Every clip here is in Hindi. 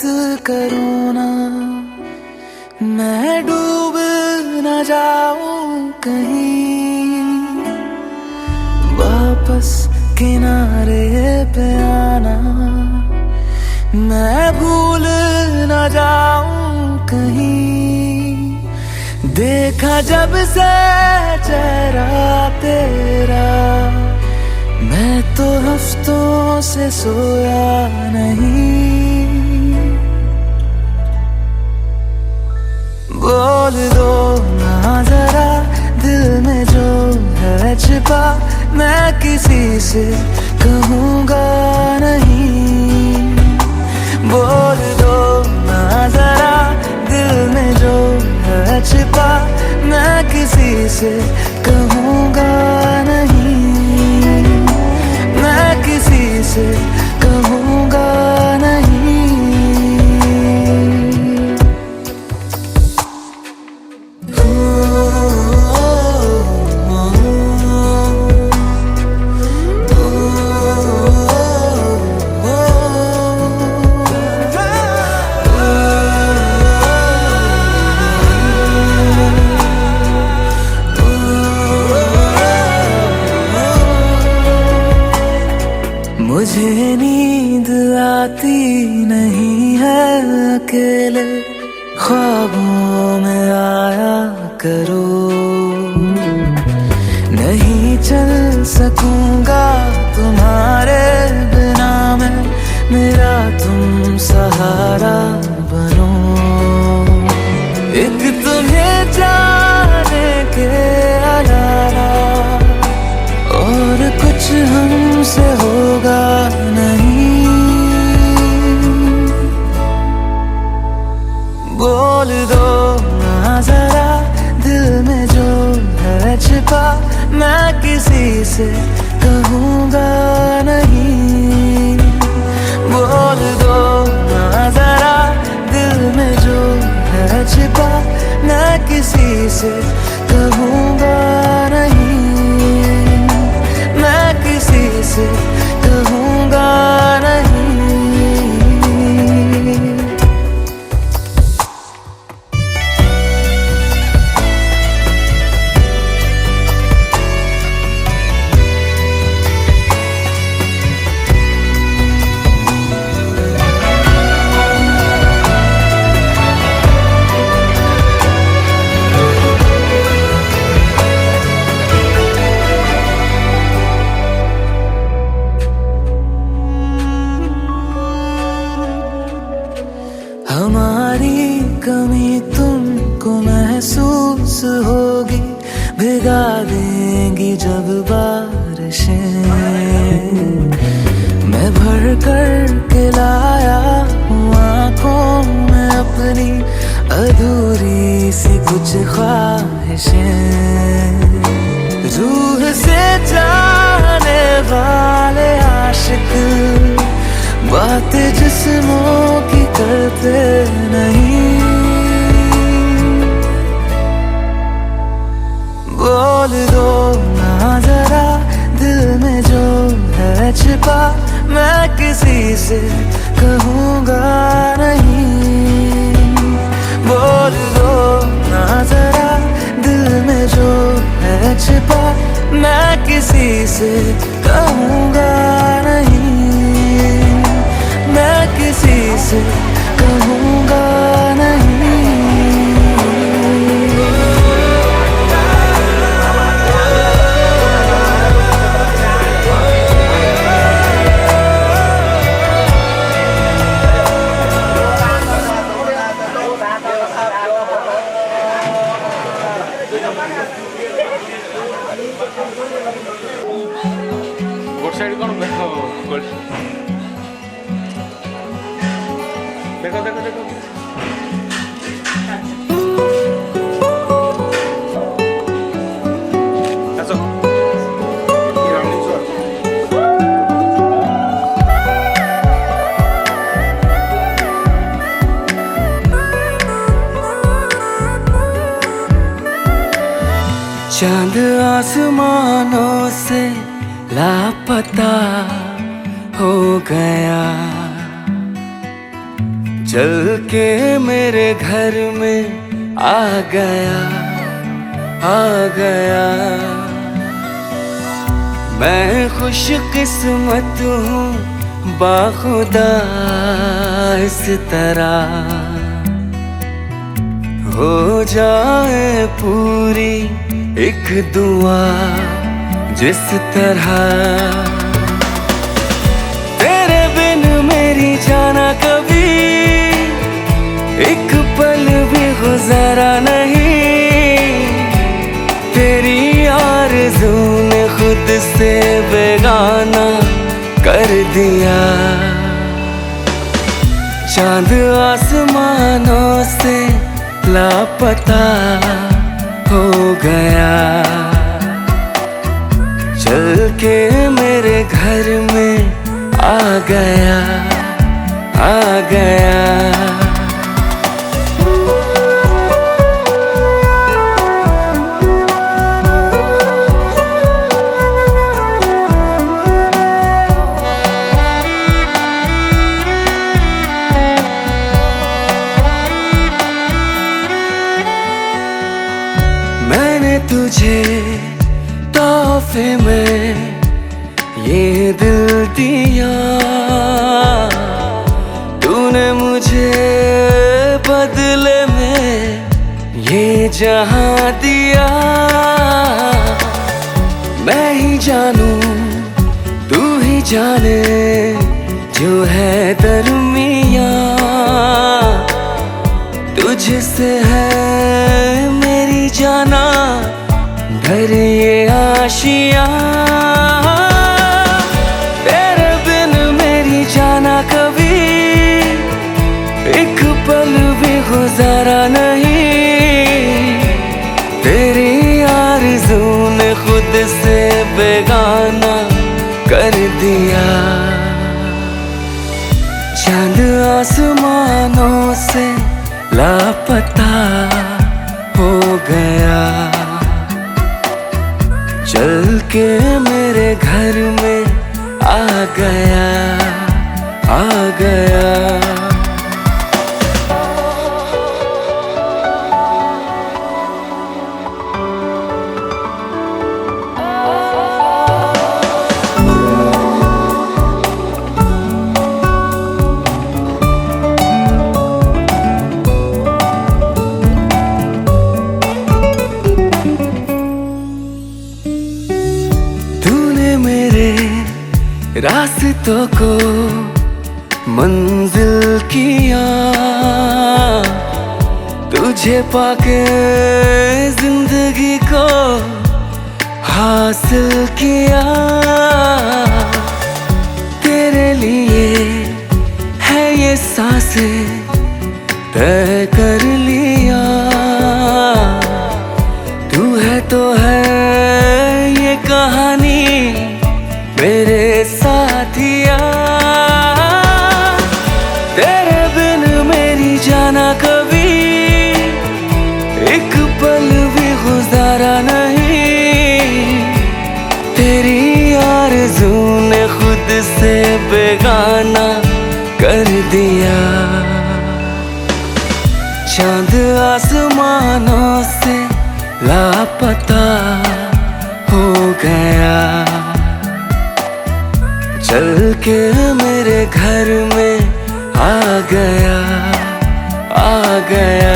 करो ना, मैं डूब न जाऊं कहीं। वापस किनारे पे आना, मैं भूल न जाऊं कहीं। देखा जब से चेहरा तेरा, मैं तो हफ्तों से सोया नहीं। बोल दो ना जरा दिल में जो है छिपा, मैं किसी से कहूँगा नहीं। बोल दो ना जरा दिल में जो है छिपा, मैं किसी से कहूँगा नहीं। मैं किसी से कहूँगा नहीं। मुझे नींद आती नहीं है अकेले, ख्वाबों में आया करो। नहीं चल सकूंगा तुम्हारे बिना मैं, मेरा तुम सहारा बनो। एक तुम्हें जाने के अलावा और कुछ हमसे होगा नहीं। बोल दो ना जरा दिल में जो है छिपा, मैं किसी से कहूँगा नहीं। बोल दो ना जरा दिल में जो है छिपा, मैं किसी से कहूँगा नहीं। मैं किसी से कहूँगा नहीं। हमारी कमी तुमको महसूस होगी, भिगा देंगी जब बारिशें। मैं भर कर के लाया हूँ आँखों में अपनी अधूरी सी कुछ ख्वाहिशें। रूह से जाने वाले आशिक बातें जिस्मों की करते नहीं। बोल दो ना जरा दिल में जो है छिपा, मैं किसी से कहूँगा नहीं। बोल दो ना जरा दिल में जो है छिपा, मैं किसी से कहूँगा नहीं। मैं किसी से कहूँगा नहीं। गोट साइड कौन देखो देखो देखो देखो चांद आसमानों से लापता हो गया, चल के मेरे घर में आ गया, आ गया। मैं खुश किस्मत हूँ बाखुदा इस तरह हो जाए पूरी एक दुआ जिस तरह। तेरे बिन मेरी जाना कभी एक पल भी गुजारा नहीं। तेरी आरज़ू ने खुद से बेगाना कर दिया। चांद आसमानों से लापता हो गया। चल के मेरे घर में आ गया, आ गया। मैंने तुझे तोहफे में ये दिल दिया। तूने मुझे बदले में ये जहां दिया। मैं ही जानूं तू ही जाने जो है दरमिया। तुझसे है मेरी जाना भर ये आशिया। तेरे बिन मेरी जाना कभी एक पल भी गुजारा नहीं। तेरी आरज़ू ने खुद से बेगाना कर दिया। चांद आसमानों से लापता हो गया। चल के मेरे घर में आ गया, आ गया। रास्तों को मंजिल किया। तुझे पाके जिंदगी को हासिल किया। तेरे लिए है ये सांसें तय कर लिया। तू है तो है ये कहानी मेरे साथिया। तेरे बिन मेरी जाना कभी एक पल भी गुजारा नहीं। तेरी आरज़ू ने खुद से बेगाना कर दिया। चांद आसमानों से लापता हो गया। चल के मेरे घर में आ गया, आ गया।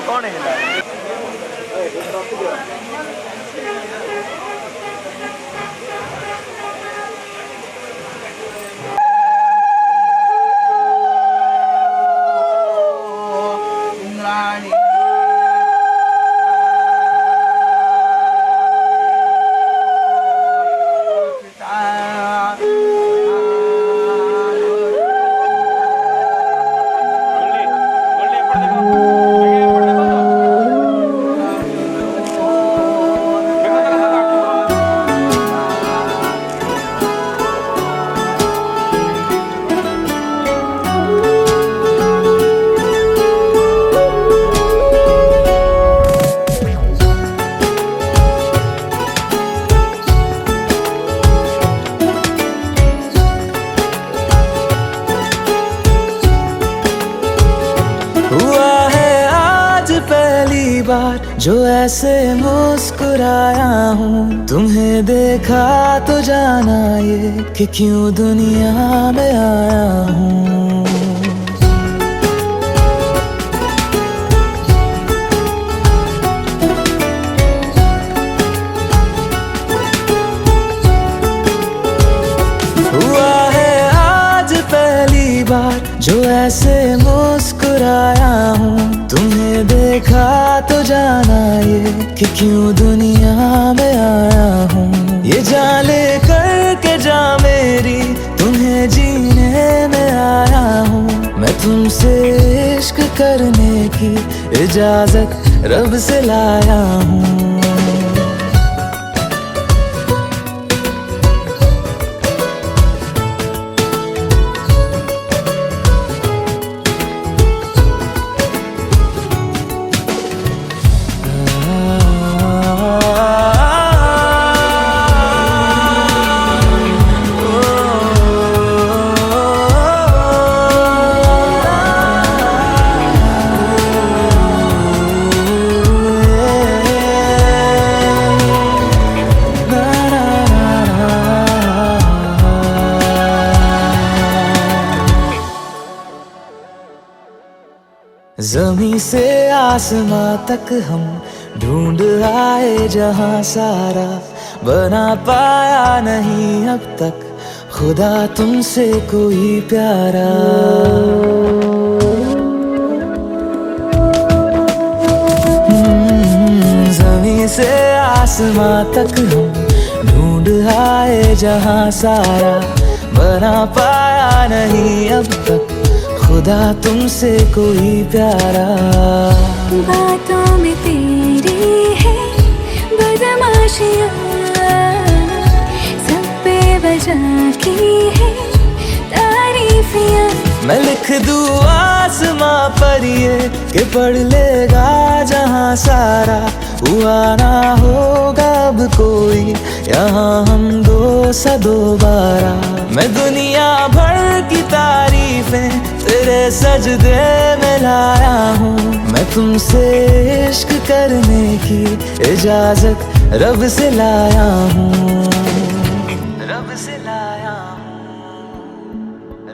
कौन है हुआ है आज पहली बार जो ऐसे मुस्कुराया हूँ। तुम्हें देखा तो जाना ये कि क्यों दुनिया में आया हूँ। हुआ है आज पहली बार जो ऐसे मुस्कुराया हूँ। तुम्हें देखा तो जाना ये कि क्यों दुनिया में आया हूँ। ये जान ले करके जा मेरी तुम्हें जीने में आया हूँ। मैं तुमसे इश्क करने की इजाजत रब से लाया हूँ। ज़मीं से आसमां तक हम ढूंढ आए जहां सारा, बना पाया नहीं अब तक खुदा तुमसे कोई प्यारा। ज़मीं से आसमां तक हम ढूंढ आए जहां सारा, बना पाया नहीं अब तक खुदा तुमसे कोई प्यारा। बातों में तेरी है बदमाशियाँ, सब पे वजह की है तारीफियाँ। मैं लिख दूँ आसमां पर ये कि पढ़ लेगा जहां सारा, हुआ ना होगा अब कोई यहाँ हम दो सा दोबारा। मैं दुनिया भर की तारीफें तेरे सजदे में लाया हूँ। मैं तुमसे इश्क करने की इजाजत रब से लाया हूँ। रब से लाया हूँ,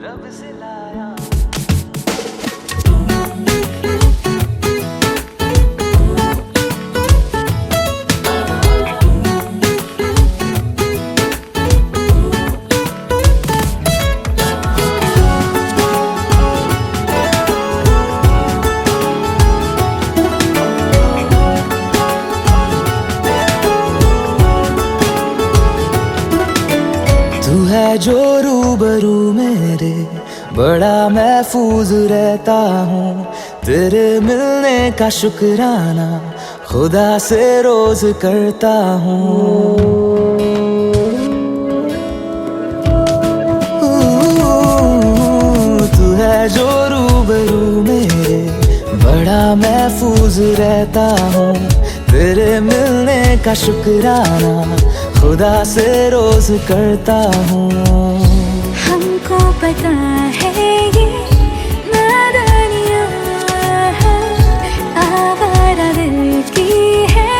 रब से लाया हूँ। तू है जो रूबरू मेरे, बड़ा महफूज रहता हूँ। तेरे मिलने का शुक्राना खुदा से रोज करता हूँ। तू है जो रूबरू मेरे, बड़ा महफूज रहता हूँ। तेरे मिलने का शुक्राना खुदा से रोज करता हूँ। हमको पता है ये नादानियाँ आवारा दिल की है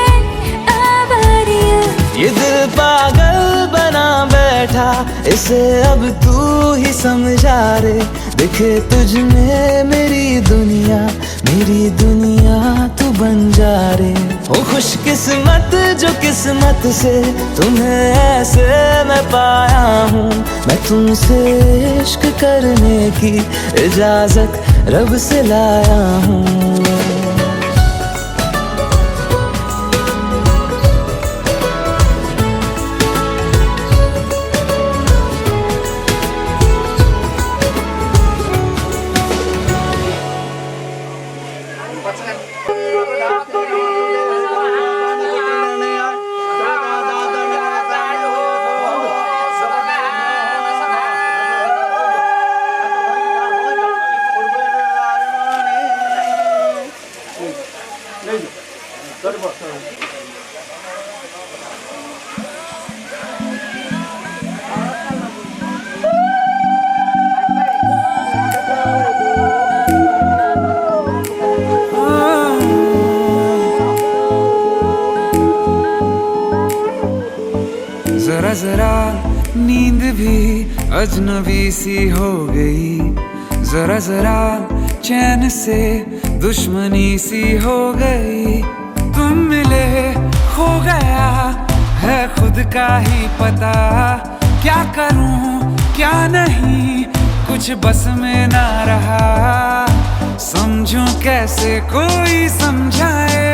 आवारियाँ। ये दिल पागल बना बैठा, इसे अब तू ही समझा रे। दिखे तुझ में मेरी दुनिया तू बन जा रे। हो खुशकिस्मत जो किस्मत से तुम्हें ऐसे मैं पाया हूँ। मैं तुमसे इश्क करने की इजाजत रब से लाया हूँ। जरा जरा नींद भी अजनबी सी हो गई, जरा जरा चैन से दुश्मनी सी हो गई। तुम मिले खो गया है खुद का ही पता, क्या करूं क्या नहीं कुछ बस में ना रहा। समझूं कैसे कोई समझाए,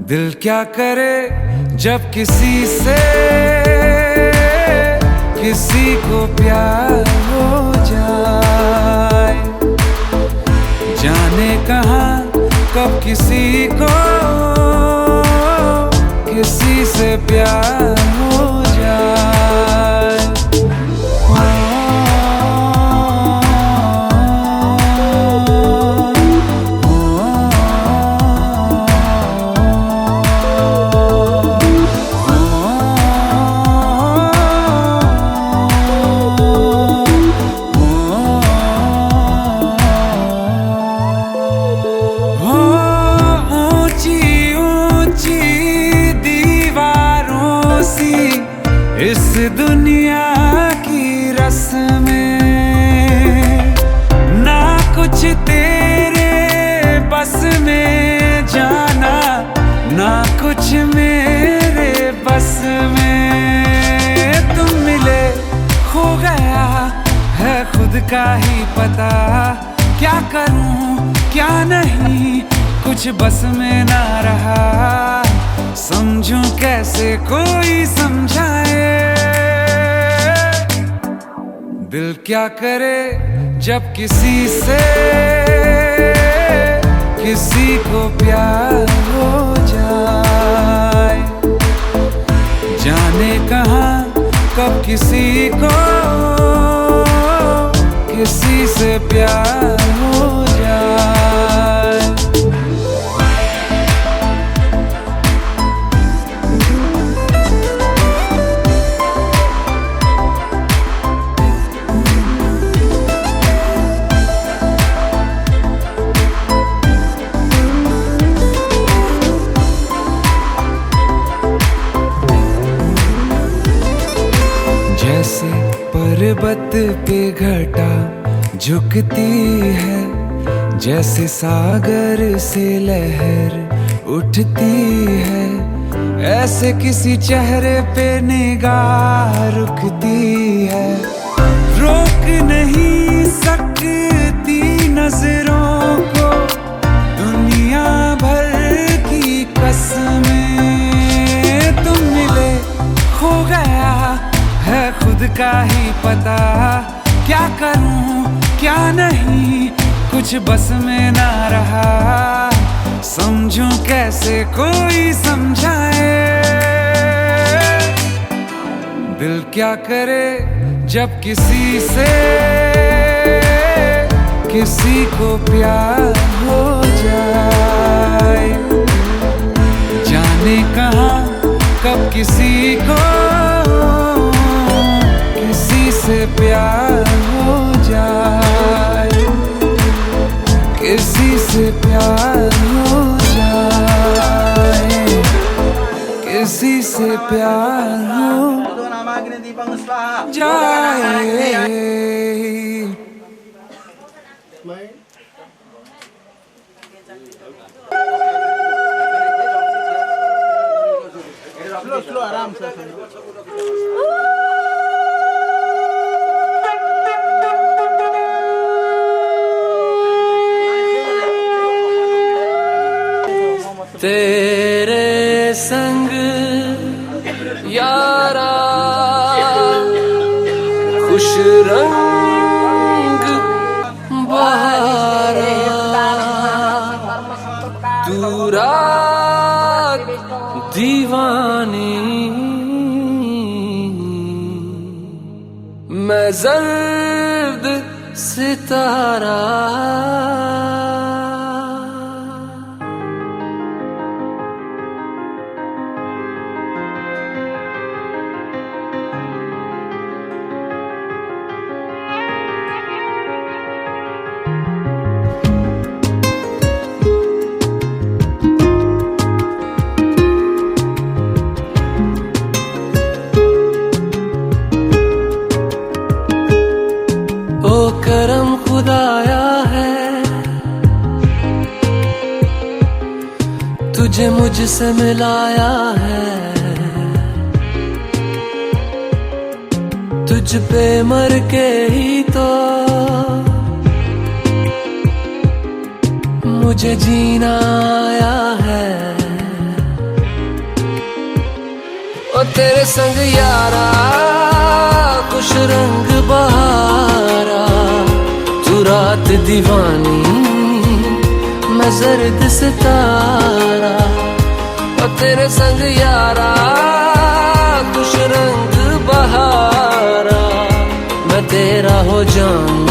दिल क्या करे जब किसी से किसी को प्यार हो जाए। जाने कहाँ कब किसी को किसी से प्यार हो जाए। इस दुनिया की रस्में ना कुछ तेरे बस में, जाना ना कुछ मेरे बस में। तुम मिले खो गया है खुद का ही पता, क्या करूं क्या नहीं कुछ बस में ना रहा। समझूं कैसे कोई समझाए, दिल क्या करे जब किसी से किसी को प्यार हो जाए। जाने कहाँ कब किसी को किसी से प्यार हो जाए। जैसे पर्वत पे घटा झुकती है, जैसे सागर से लहर उठती है, ऐसे किसी चेहरे पे निगाह रुकती है। रोक नहीं सकती नजरों को दुनिया भर की कसमें। तुम मिले खो गया है खुद का ही पता, क्या करूं क्या नहीं कुछ बस में ना रहा। समझूं कैसे कोई समझाए, दिल क्या करे जब किसी से किसी को प्यार हो जाए। जाने कहाँ कब किसी को किसी से प्यार हो जाए, किसी से प्यार हो जाए, किसी से प्यार हो जाए। स्लो आराम से। तेरे संग यारा खुश रंग बहारा, तू रात दीवानी मैं जर्द सितारा। खुदाया है, तुझे मुझसे मिलाया है, तुझ पे मर के ही तो मुझे जीना आया है। ओ तेरे संग यारा कुछ रंग बहारा, तू रात दीवानी मैं जर्द सितारा। ओ तेरे संग यारा कुछ रंग बहारा, मैं तेरा हो जाऊं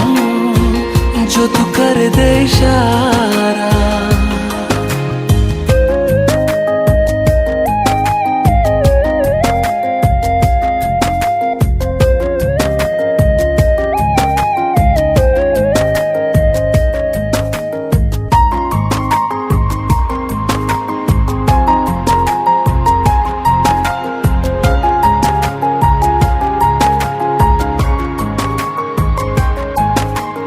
जो तू कर दे इशारा।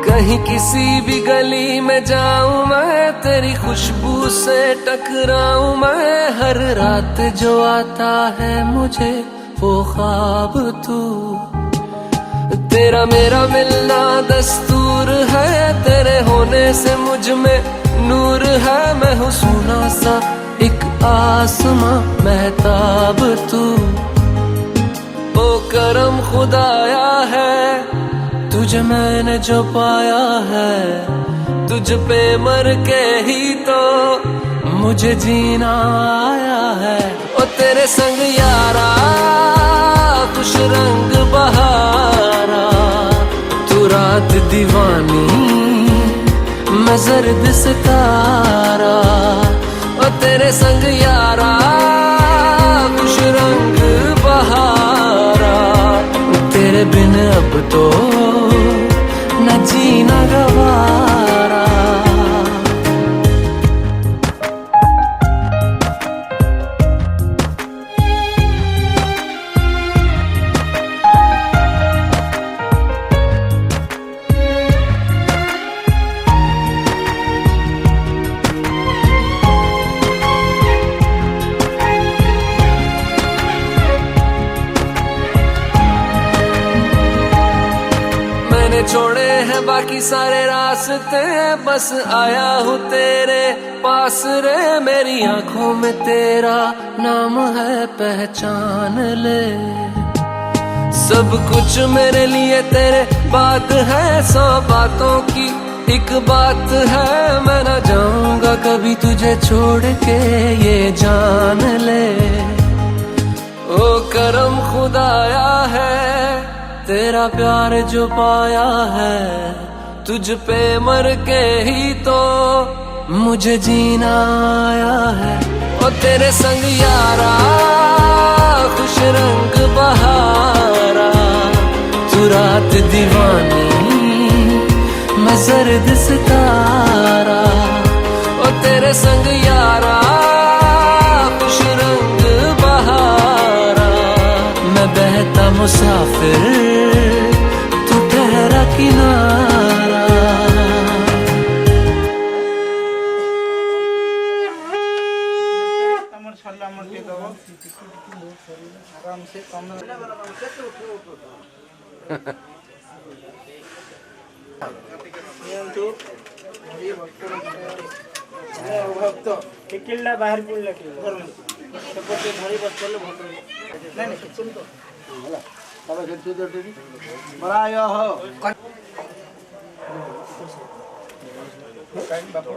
कहीं किसी भी गली में जाऊं मैं, तेरी खुशबू से टकराऊं मैं। हर रात जो आता है मुझे वो ख्वाब तू, तेरा मेरा मिलना दस्तूर है। तेरे होने से मुझ में नूर है, मैं हूँ सोना सा एक आसमां महताब तू। ओ करम खुदाया है, तुझे मैंने जो पाया है, तुझ पे मर के ही तो मुझे जीना आया है। ओ तेरे संग यारा कुछ रंग बहारा, तू रात दीवानी मैं जर्द सितारा। ओ तेरे संग यारा कुछ रंग बहारा, तेरे बिन अब तो न जीना गवारा। छोड़े हैं बाकी सारे रास्ते, बस आया हूँ तेरे पास रे। मेरी आंखों में तेरा नाम है, पहचान ले। सब कुछ मेरे लिए तेरे बात है, 100 बातों की एक बात है। मैं ना जाऊंगा कभी तुझे छोड़ के, ये जान ले। ओ करम खुदाया है, तेरा प्यार जो पाया है, तुझ पे मर के ही तो मुझे जीना आया है। ओ तेरे संग यारा खुश रंग बहारा, तू रात दीवानी मैं जर्द सितारा। ओ तेरे संग यारा खुश रंग बहारा, मैं बहता मुसाफिर तू ठहरा किनारा। किल्ला बाहर पड़ला सेपटे धरी बस पड़ले भोट नहीं नहीं सुन तो होला तब खेल तो डरी बराय हो काइन बापू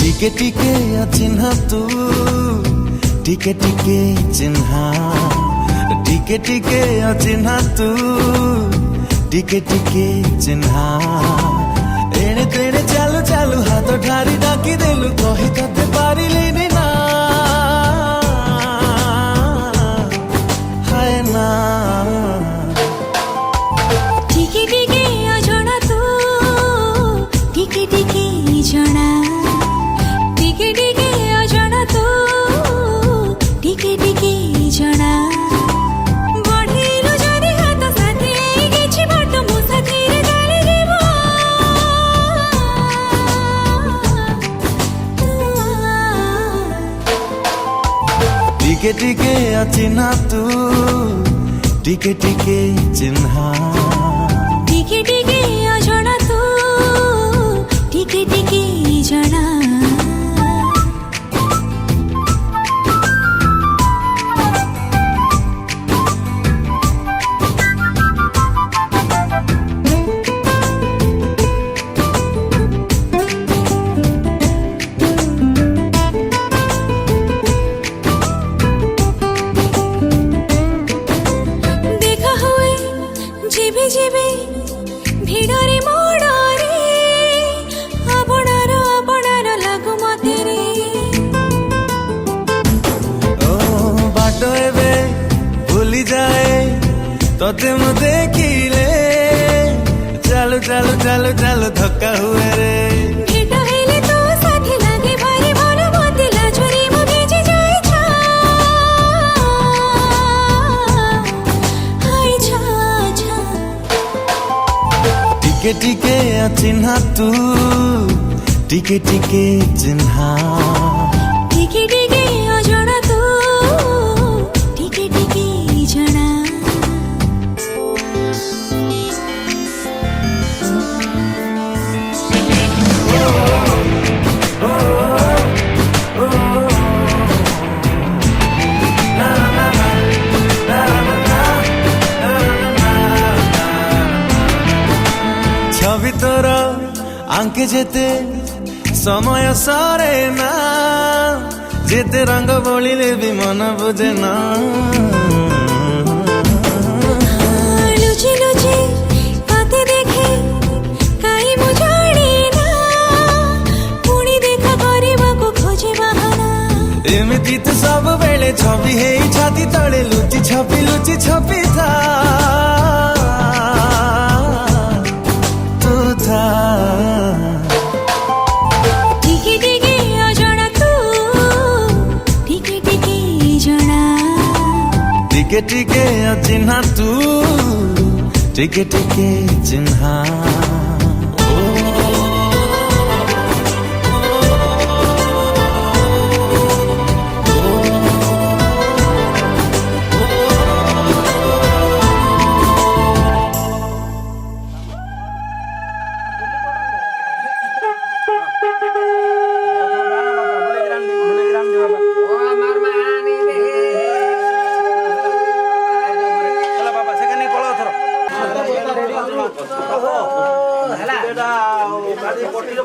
टिके टिके चिन्हा तू टिके टिके चिन्हा टिके टिके चिन्हा तू टिके टिके चिन्हा एणे तेणे चालू चालू हाथ ठारी डाकी देलु कही तते पारिलेनी ना टिके टिके अचिन्हा तू टिके टिके चिन्हा टिके टिके अजଣା तू टिके टिके जଣା जीवी जीवी भिड़रे मोड़रे आपणार लागू मते रे ओ बाट एबे भूली जाए तोते मु देखिले चलो चलो चलो चलो धक्का हुए रे भेट हेले तो साथी लागे भारी भलो मते लाजरी मु भेजी जाय छा हाय छा छा टिके टिके अचिन्हा तू टिके टिके चिन्हा टिके टिके अजଣା तू टिके टिके जଣା छवि तोर आंके जेते समय सरे ना जेते रंग बोलिले भी मन बुझे ना लुची लुची तोते देखे काई मु जाने ना पुणी देखा करबा को खोजे बहाना एमिति तो सब बेले छवि है छाती तले लुची छपी था तू था टिके टिके अजଣା तू टिके टिके जଣା टिके टिके अचिन्हा तू टिके टिके चिन्हा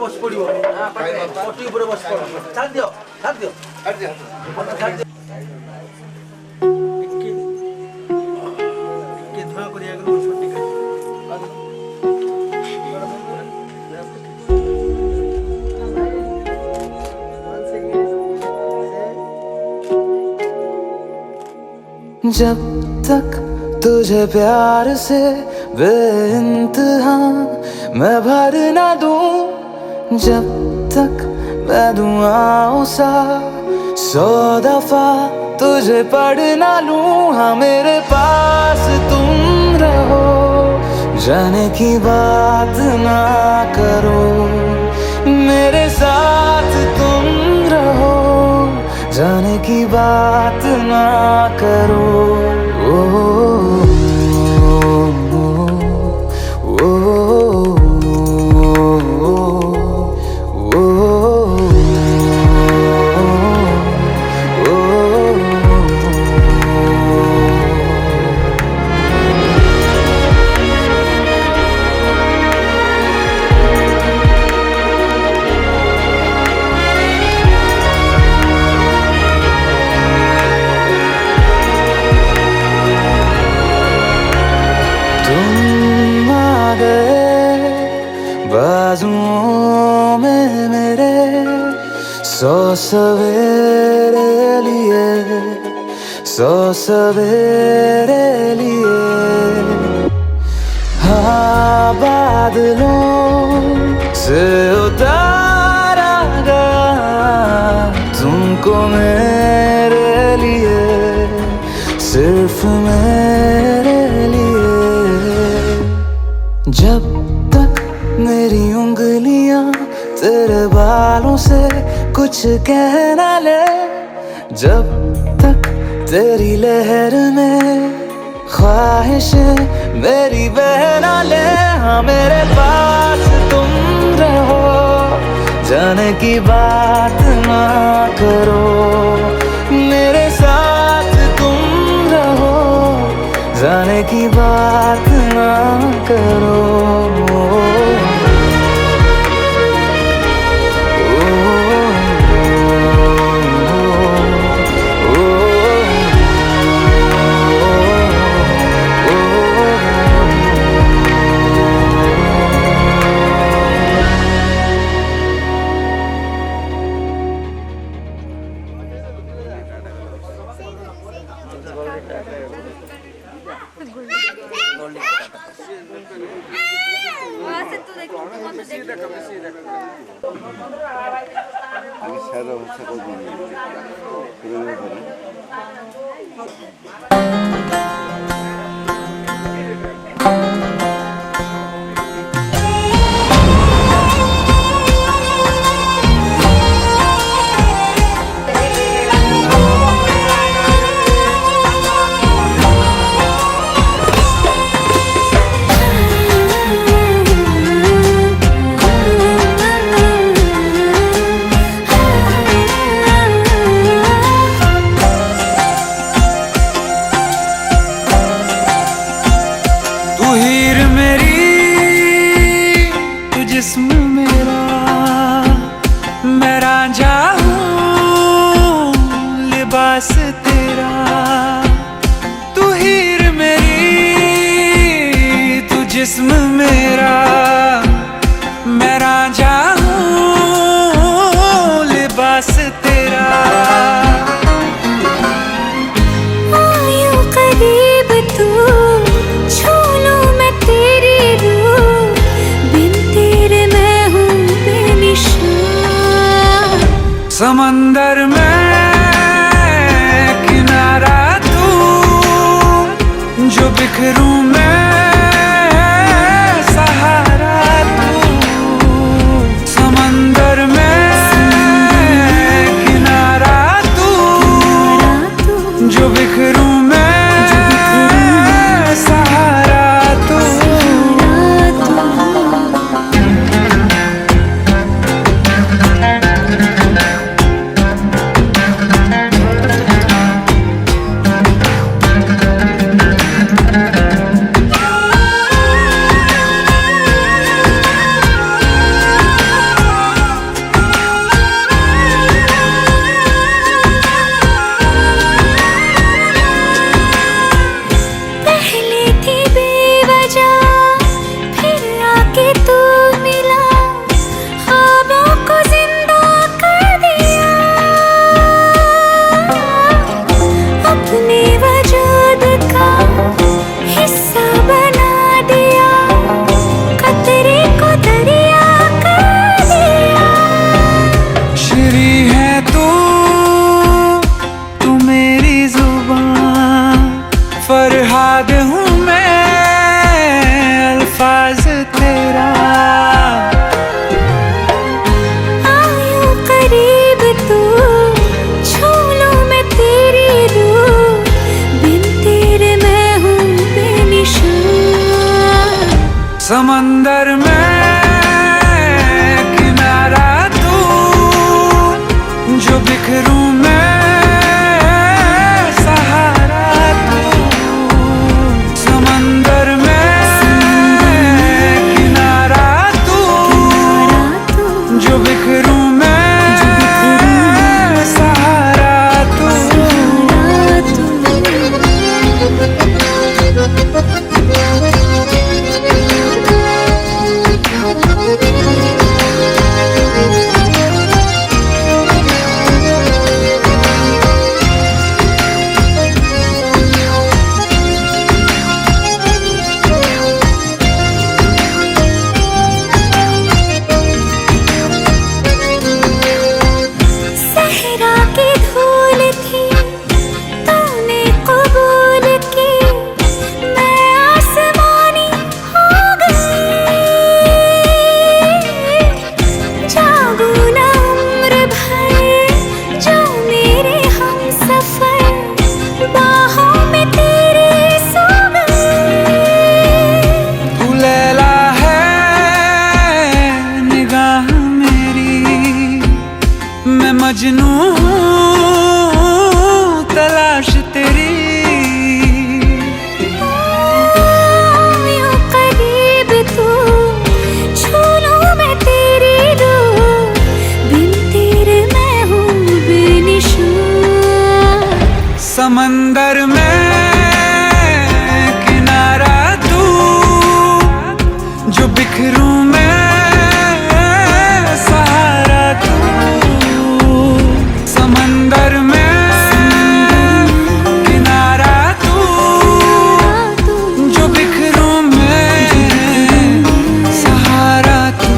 बस पड़ो पटी बस पड़ छाड़ दियो धुआं जब तक तुझे प्यार से बेइंतहा मैं भर ना दूं जब तक मैं दुआओं सा 100 दफा तुझे पढ़ ना लूं हाँ मेरे पास तुम रहो जाने की बात ना करो मेरे साथ तुम रहो जाने की बात ना करो तुम आ गए बाजुओं में मेरे 100 सवेरे लिए 100 सवेरे लिए हाँ बादलों से उतारा गया तुमको मेरे लिए सिर्फ मेरे लिए जब तक मेरी उंगलियां तेरे बालों से कुछ कह ना ले जब तक तेरी लहर में ख्वाहिशें मेरी बहना ले, हाँ मेरे पास तुम रहो, जाने की बात ना करो, मेरे साथ तुम रहो, जाने की बात ना करो। আমি স্যার অবস্থা করবো जिस्म मेरा मैं रांझा हूँ, लिबास तेरा तू हीर मेरी, तू जिस्म मेरा मैं रांझा हूँ, लिबास तेरा। आयो करीब तू, छू लूं मैं तेरी रूह, बिन तेरे मैं हूँ बेनिशान। समंदर में किनारा तू, जो बिखरूं मैं सहारा तू। समंदर में किनारा तू, जो बिखरूं मैं सहारा तू। समंदर में किनारा तू, जो बिखरूं मैं सहारा तू। समंदर में किनारा तू, जो बिखरूं मैं सहारा तू।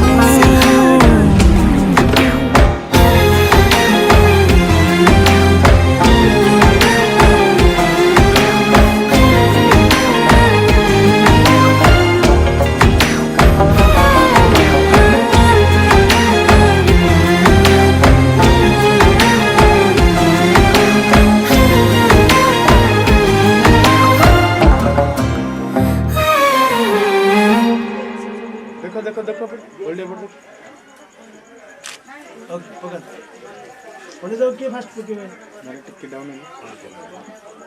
देखो देखो देखो होल्ड एपट ओके ओके होने दो के फास्ट पुके मेरे टिके डाउन है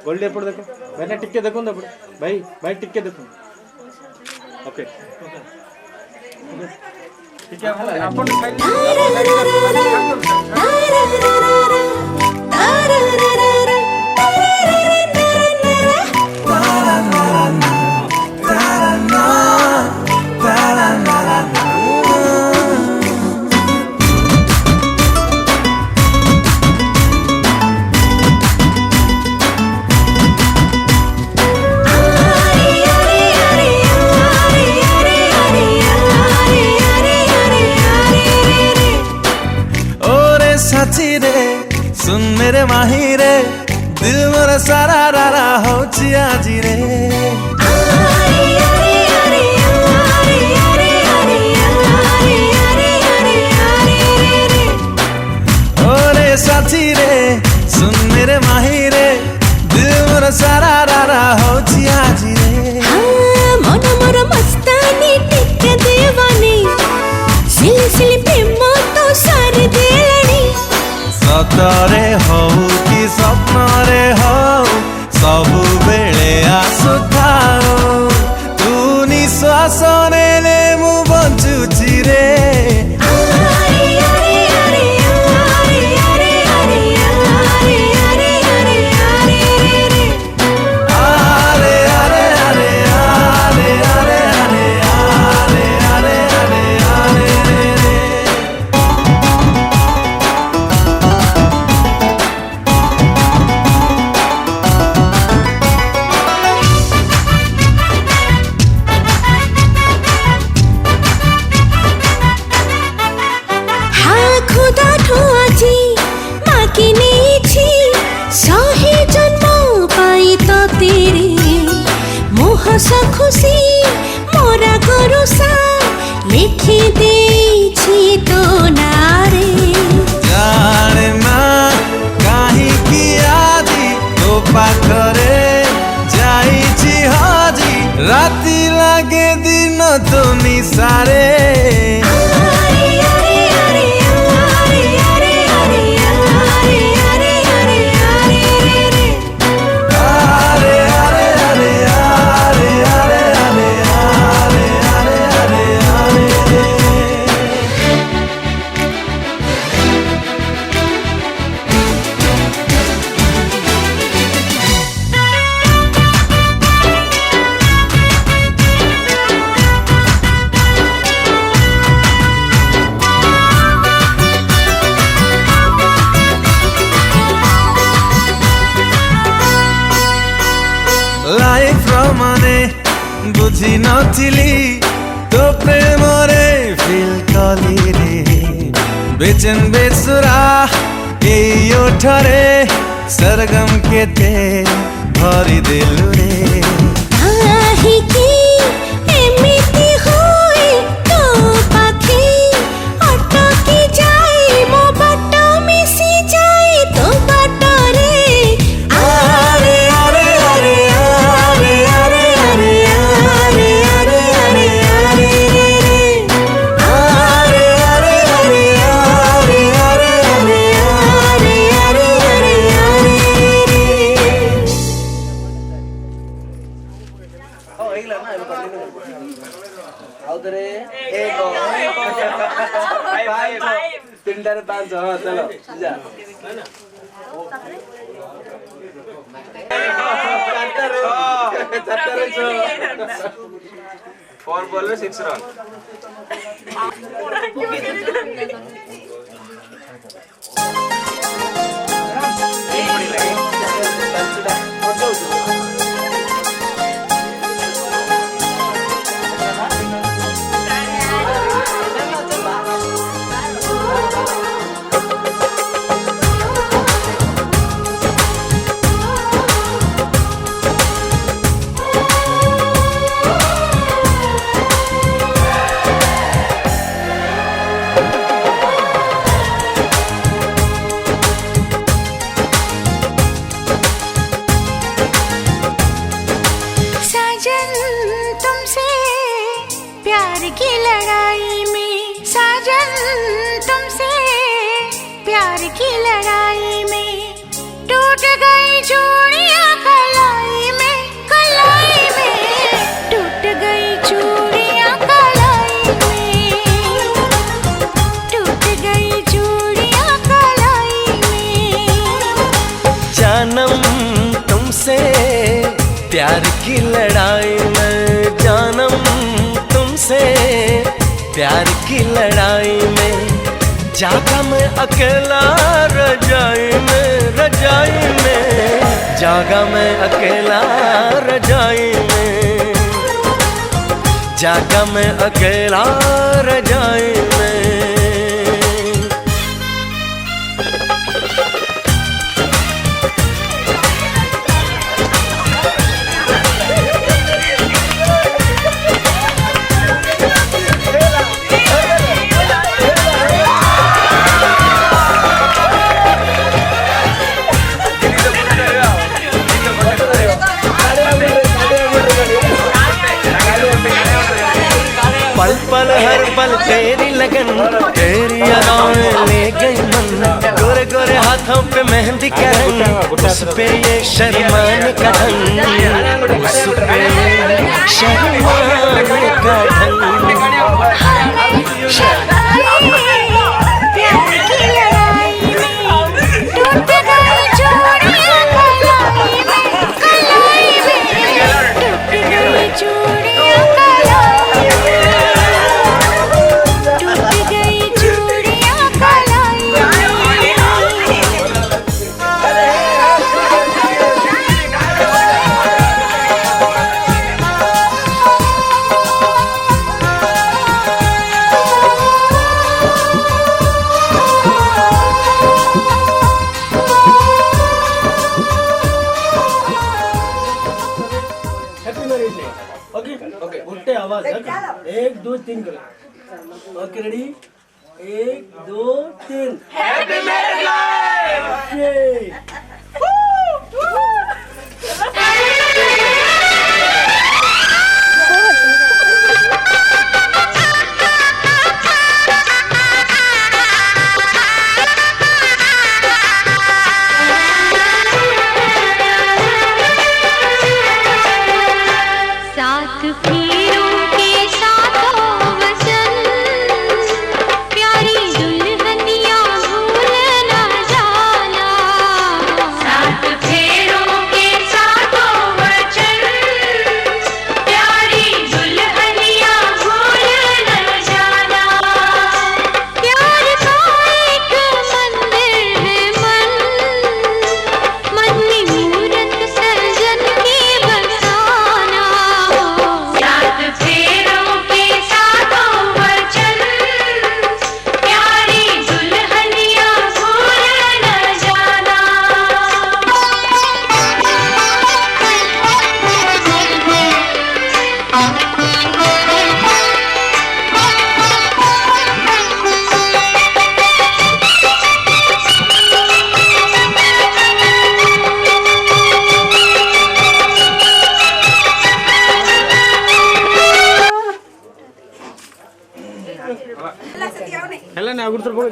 होल्ड एपट देखो मैंने टिके देखो ना भाई भाई टिके देखो ओके ओके ठीक है अपन साथी रे सुन मेरे माही रे दिल मोर सारा रारा होची आजी रे। ओरे साथी रे सुन मेरे माही रे दिल मोर सारा रारा होची आजी रे। मन मोर मस्तानी टिके देवानी सिली सिली प्रेम तो सार देलानी। सतरे हऊ कि स्वप्नरे हऊ सबु बेले आसुथाओ तू निश्वास नेले मु बंचुची रे। हस खुशी मोरा गरुसा लिखी देछि तो नारे। जाने ना कहीं की आजी तो पाखरे जाइछि हाजी राती लागे दिन तो निसारे। लाइफ रमाने बुझी नथिली तो प्रेम रे फील कली रे। बेचन बेसुरा ए ओठरे सरगम के ते भरी देलु रे। काहिकी एमिति होई तो पाखे अटकी जाई मो बाट मिसी जाई तो बाट रे। अरे अरे अरे अरे अरे अरे अरे अरे अरे अरे अरे अरे अरे अरे अरे अरे अरे अरे अरे आउदरे एक तीन 5 चलो जा 4 बॉल में 6 रन साजन तुमसे प्यार की लड़ाई में, साजन तुमसे प्यार की लड़ाई में टूट गई चूड़ियां कलाई में, कलाई में टूट गई चूड़ियां कलाई में, टूट गई चूड़ियां कलाई में। जानम तुमसे प्यार की लड़ाई में, जानम तुमसे प्यार की लड़ाई में जागा मैं अकेला रजाई में, रजाई में जागा मैं अकेला रजाई में, जागा मैं अकेला रजाई में। पल पल हर पल तेरी लगन, तेरी अदाएं ले गई मन, गोरे गोरे हाथों पे मेहंदी का रंग, उस पे ये शर्माने का ढंग, उस पे ये शर्माने का ढंग। प्यार की लड़ाई में टूट गई चूड़ियां कलाई में, कलाई में टूट गई चूड़ियां कलाई में, टूट गई चूड़ियां कलाई happy marriage day. Okay okay उल्टे आवाज है। 1 2 3 करो। Okay ready 1 2 3 happy marriage life. साथ फेरों के साथों वचन, प्यारी दुल्हनिया भूल ना जाना। साथ फेरों के साथों वचन, प्यारी दुल्हनिया भूल ना जाना। प्यार का एक मंदिर है मन, मन में मूरत सजन की बसाना। साथ फेरों के साथों वचन, प्यारी दुल्हनिया भूल न जाना। हेला ना आगुर तर पकड़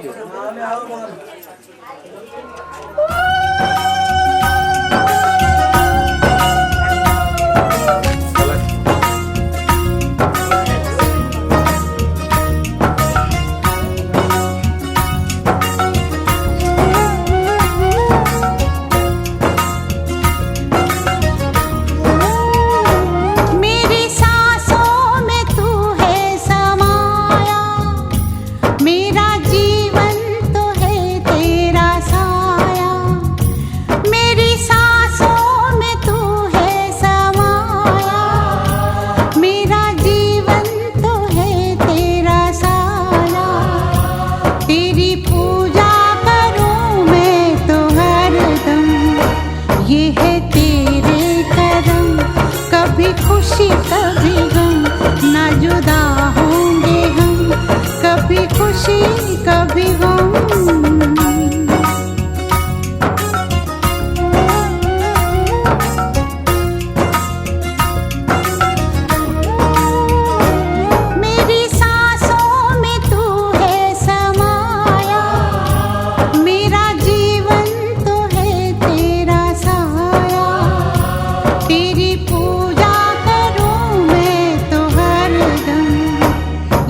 ये है तेरे करम, कभी खुशी कभी गम, ना जुदा होंगे हम, कभी खुशी कभी गम। मेरी सांसों में तू है समाया, मेरा जीवन तो है तेरा साया, तेरी पूजा करूं मैं तो हरदम।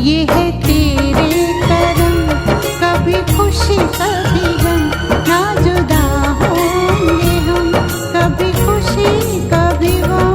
ये है तेरे करम, कभी खुशी कभी गम, ना जुदा होंगे हम, कभी खुशी कभी गम।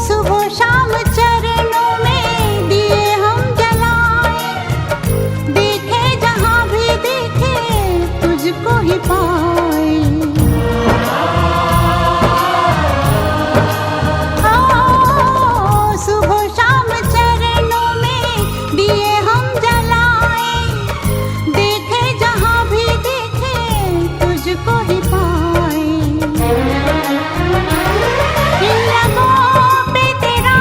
सुबह शाम चरणों में दिए हम जलाए, देखे जहाँ भी देखे तुझको ही पाए। सुबह शाम चरणों में दिए हम जलाए, देखे जहाँ भी देखे तुझको ही पाए। इन लबों पे तेरा,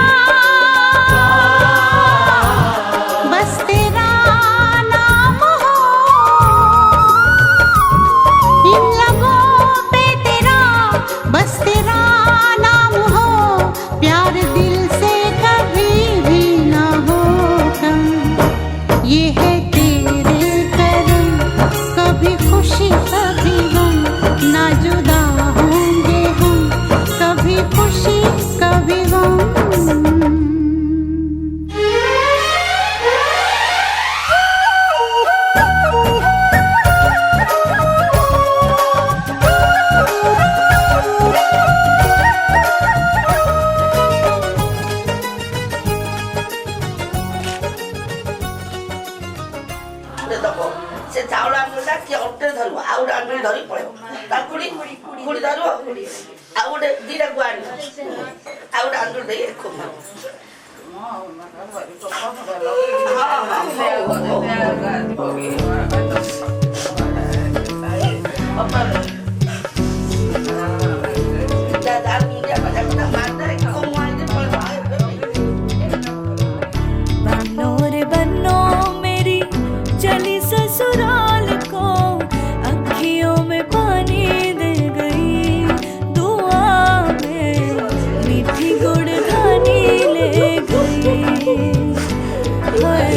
बस तेरा नाम हो, इन लबों पे तेरा, बस तेरा नाम हो, प्यार दिल से कभी भी ना हो कम। ये है तेरे करम, कभी खुशी कभी गम, ना जुदा होंगे हम, कभी खुशी कभी गम। ଦବ ସେ ଚାଉଳ ଆଙ୍ଗୁଳିଟା କିଏ ଅଟେ ଧରିବ, ଆଉ ଗୋଟେ ଆଙ୍ଗୁଳି ଧରି ପଳେଇବ, ତାକୁଡ଼ି ଖୁଡ଼ି ଧରିବ, ଆଉ ଗୋଟେ ଦିଟା ଗୁଆ ଆଣିବ, ଆଉ ଗୋଟେ ଆଙ୍ଗୁଳି ଦେଇ ଖୁବ बनो रे बनो मेरी चली ससुराल को, अखियों में पानी दे गई, दुआ में मीठी गुड़धानी ले गई। हाय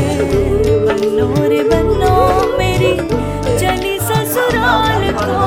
बनो रे बनो मेरी चली ससुराल को,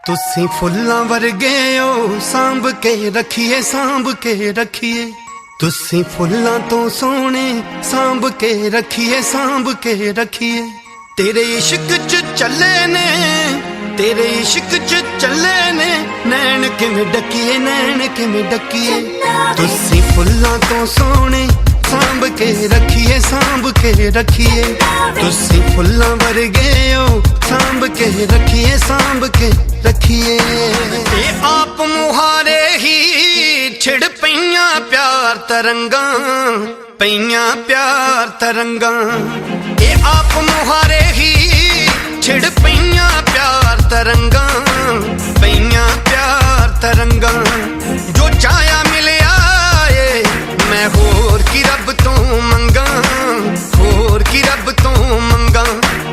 तुसी फुल्लां वर्गे ओ सांभ के रखिए सांभ के रखिए तुसी फुल्लां तो सोने सांभ के रखिए सांभ के रखिए तेरे इश्क च चले ने तेरे इश्क च चले ने नैन किवें डकिए नैन किवें डकिए तुसी फुल्लां तो सोने सांभ के रखिए सांभ के रखिए तुसी फुल्लां वर्गे ओ सांभ के रखिए सांभ के रखिए ते आप मुहारे ही छिड़ पईयां प्यार तरंगा पईयां प्यार तरंगा ए आप मुहारे ही छिड़ पईयां प्यार तरंगा पईयां प्यार तरंगा जो चाया मिलिया ए मैं होर की रब तो मंगा होर की रब तो मंगा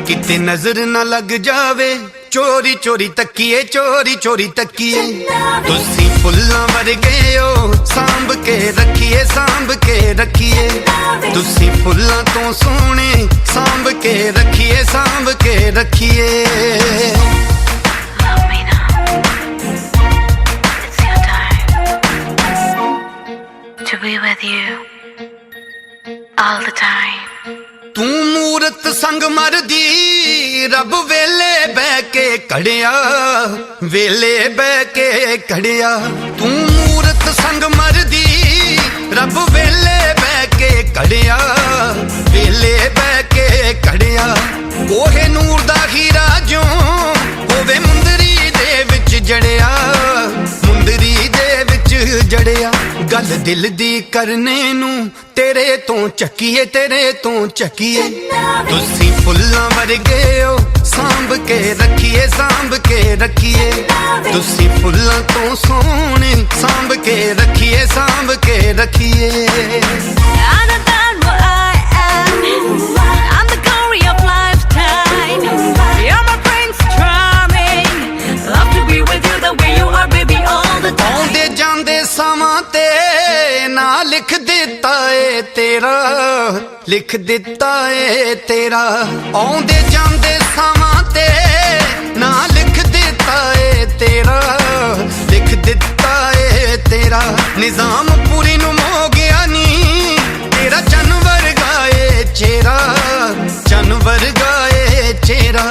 किते नजर न लग जावे चोरी चोरी तकिए चोरी चोरी तकिए तुसी फुल्लां वर्गे ओ सांभ के रखिए सांभ के रखिए तुसी फुल्लां तो सोने सांभ के रखिए सांभ के रखिए To be with you all the time. तू मूरत संग मरदी रब वेले बह के कड़िया वेले बह के कड़िया तू मूरत संग मरदी रब वेले बह के कड़िया वेले बह के कड़िया ओहे नूर दा हीरा जो होवे मुंदरी दे विच जड़िया मुंदरी दे विच जड़िया गल दिल दी करने नू तेरे तो चकीए तेरे तो चकीए तुसी फुल्लां वर्गे ओ सांभ के रखिए सांभ के रखिए तुसी फुल्लां तो सोने सांभ के रखिए सांभ के रखिए आउंदे जांदे समां ते ना लिख दिता है तेरा लिख दिता है तेरा आउंदे जांदे समां ते ना लिख दिता है तेरा लिख दिता है तेरा निजाम पूरी नु हो गया नी तेरा जानवर गाए चेहरा जानवर गाए चेहरा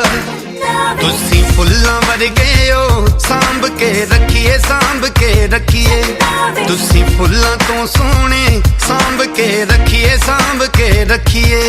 तुसी फुल्लां वर्गे ओ सांभ के रखिए सांभ के रखिए तुसी फुल्लां तो सोने सांभ के रखिए सांभ के रखिए